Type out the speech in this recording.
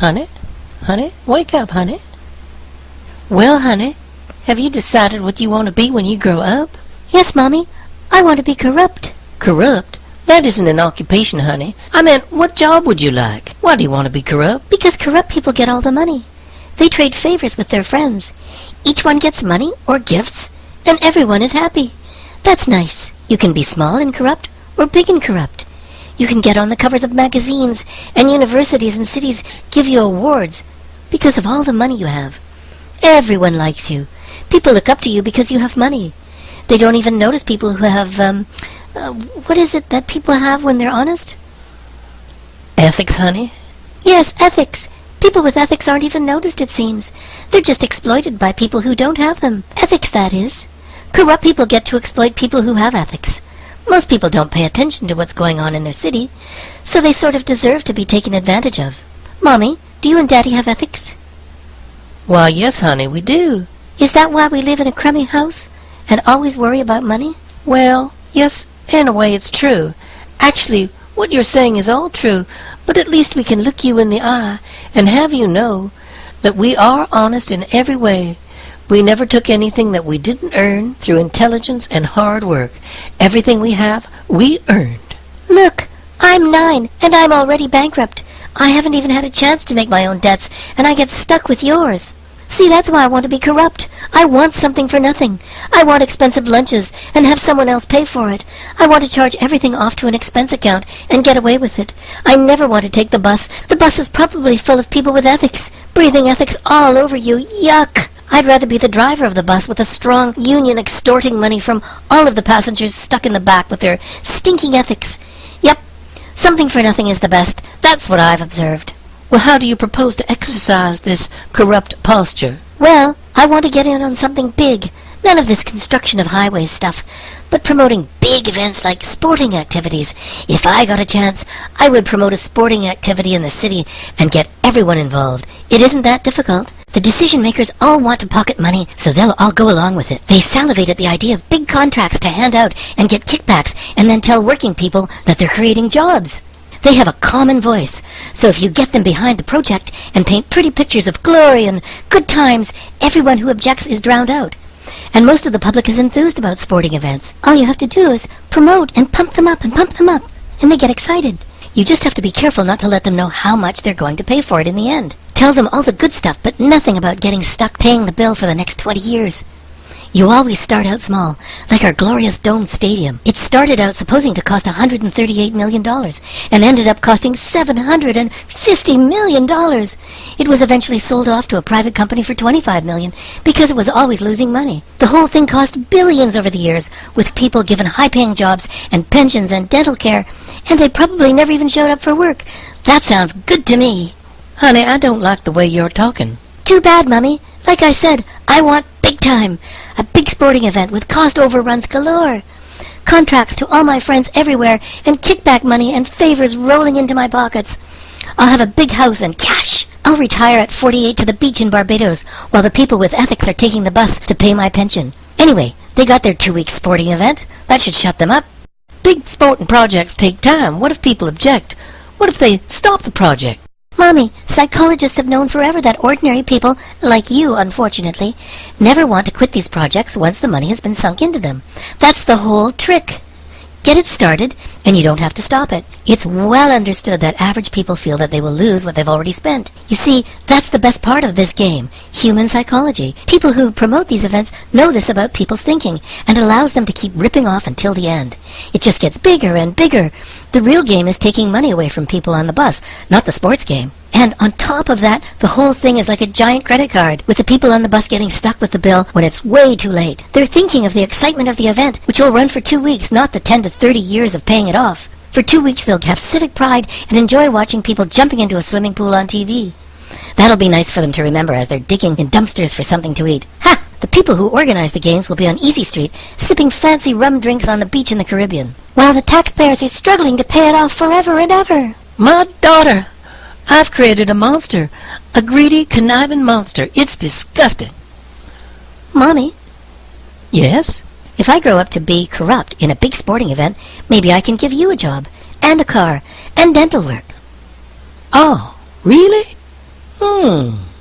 Honey? Honey? Wake up, honey. Well, honey, have you decided what you want to be when you grow up? Yes, Mommy. I want to be corrupt. Corrupt? That isn't an occupation, honey. I meant, what job would you like? Why do you want to be corrupt? Because corrupt people get all the money. They trade favors with their friends. Each one gets money or gifts, and everyone is happy. That's nice. You can be small and corrupt, or big and corrupt. You can get on the covers of magazines, and universities and cities give you awards because of all the money you have. Everyone likes you. People look up to you because you have money. They don't even notice people who have, what is it that people have when they're honest? Ethics, honey? Yes, ethics. People with ethics aren't even noticed, it seems. They're just exploited by people who don't have them. Ethics, that is. Corrupt people get to exploit people who have ethics. Most people don't pay attention to what's going on in their city, so they sort of deserve to be taken advantage of. Mommy, do you and Daddy have ethics? Why, yes, honey, we do. Is that why we live in a crummy house and always worry about money? Well, yes, in a way it's true. Actually, what you're saying is all true, but at least we can look you in the eye and have you know that we are honest in every way. We never took anything that we didn't earn through intelligence and hard work. Everything we have, we earned. Look, I'm 9, and I'm already bankrupt. I haven't even had a chance to make my own debts, and I get stuck with yours. See, that's why I want to be corrupt. I want something for nothing. I want expensive lunches and have someone else pay for it. I want to charge everything off to an expense account and get away with it. I never want to take the bus. The bus is probably full of people with ethics, breathing ethics all over you. Yuck! I'd rather be the driver of the bus with a strong union extorting money from all of the passengers stuck in the back with their stinking ethics. Yep, something for nothing is the best. That's what I've observed. Well, how do you propose to exercise this corrupt posture? Well, I want to get in on something big. None of this construction of highways stuff, but promoting big events like sporting activities. If I got a chance, I would promote a sporting activity in the city and get everyone involved. It isn't that difficult. The decision makers all want to pocket money, so they'll all go along with it. They salivate at the idea of big contracts to hand out and get kickbacks, and then tell working people that they're creating jobs. They have a common voice, so if you get them behind the project and paint pretty pictures of glory and good times, everyone who objects is drowned out. And most of the public is enthused about sporting events. All you have to do is promote and pump them up, and they get excited. You just have to be careful not to let them know how much they're going to pay for it in the end. Tell them all the good stuff, but nothing about getting stuck paying the bill for the next 20 years. You always start out small, like our glorious domed stadium. It started out supposing to cost $138 million, and ended up costing $750 million. It was eventually sold off to a private company for $25 million, because it was always losing money. The whole thing cost billions over the years, with people given high-paying jobs and pensions and dental care, and they probably never even showed up for work. That sounds good to me. Honey, I don't like the way you're talking. Too bad, Mummy. Like I said, I want big time. A big sporting event with cost overruns galore. Contracts to all my friends everywhere, and kickback money and favors rolling into my pockets. I'll have a big house and cash. I'll retire at 48 to the beach in Barbados, while the people with ethics are taking the bus to pay my pension. Anyway, they got their 2-week sporting event. That should shut them up. Big sporting projects take time. What if people object? What if they stop the project? Mommy, psychologists have known forever that ordinary people, like you, unfortunately, never want to quit these projects once the money has been sunk into them. That's the whole trick. Get it started, and you don't have to stop it. It's well understood that average people feel that they will lose what they've already spent. You see, that's the best part of this game, human psychology. People who promote these events know this about people's thinking, and allows them to keep ripping off until the end. It just gets bigger and bigger. The real game is taking money away from people on the bus, not the sports game. And on top of that, the whole thing is like a giant credit card, with the people on the bus getting stuck with the bill when it's way too late. They're thinking of the excitement of the event, which will run for 2 weeks, not the 10 to 30 years of paying it off. For 2 weeks they'll have civic pride and enjoy watching people jumping into a swimming pool on TV. That'll be nice for them to remember as they're digging in dumpsters for something to eat. Ha! The people who organize the games will be on Easy Street, sipping fancy rum drinks on the beach in the Caribbean, while the taxpayers are struggling to pay it off forever and ever. My daughter! I've created a monster. A greedy, conniving monster. It's disgusting. Mommy? Yes? If I grow up to be corrupt in a big sporting event, maybe I can give you a job, and a car, and dental work. Oh, really? Hmm.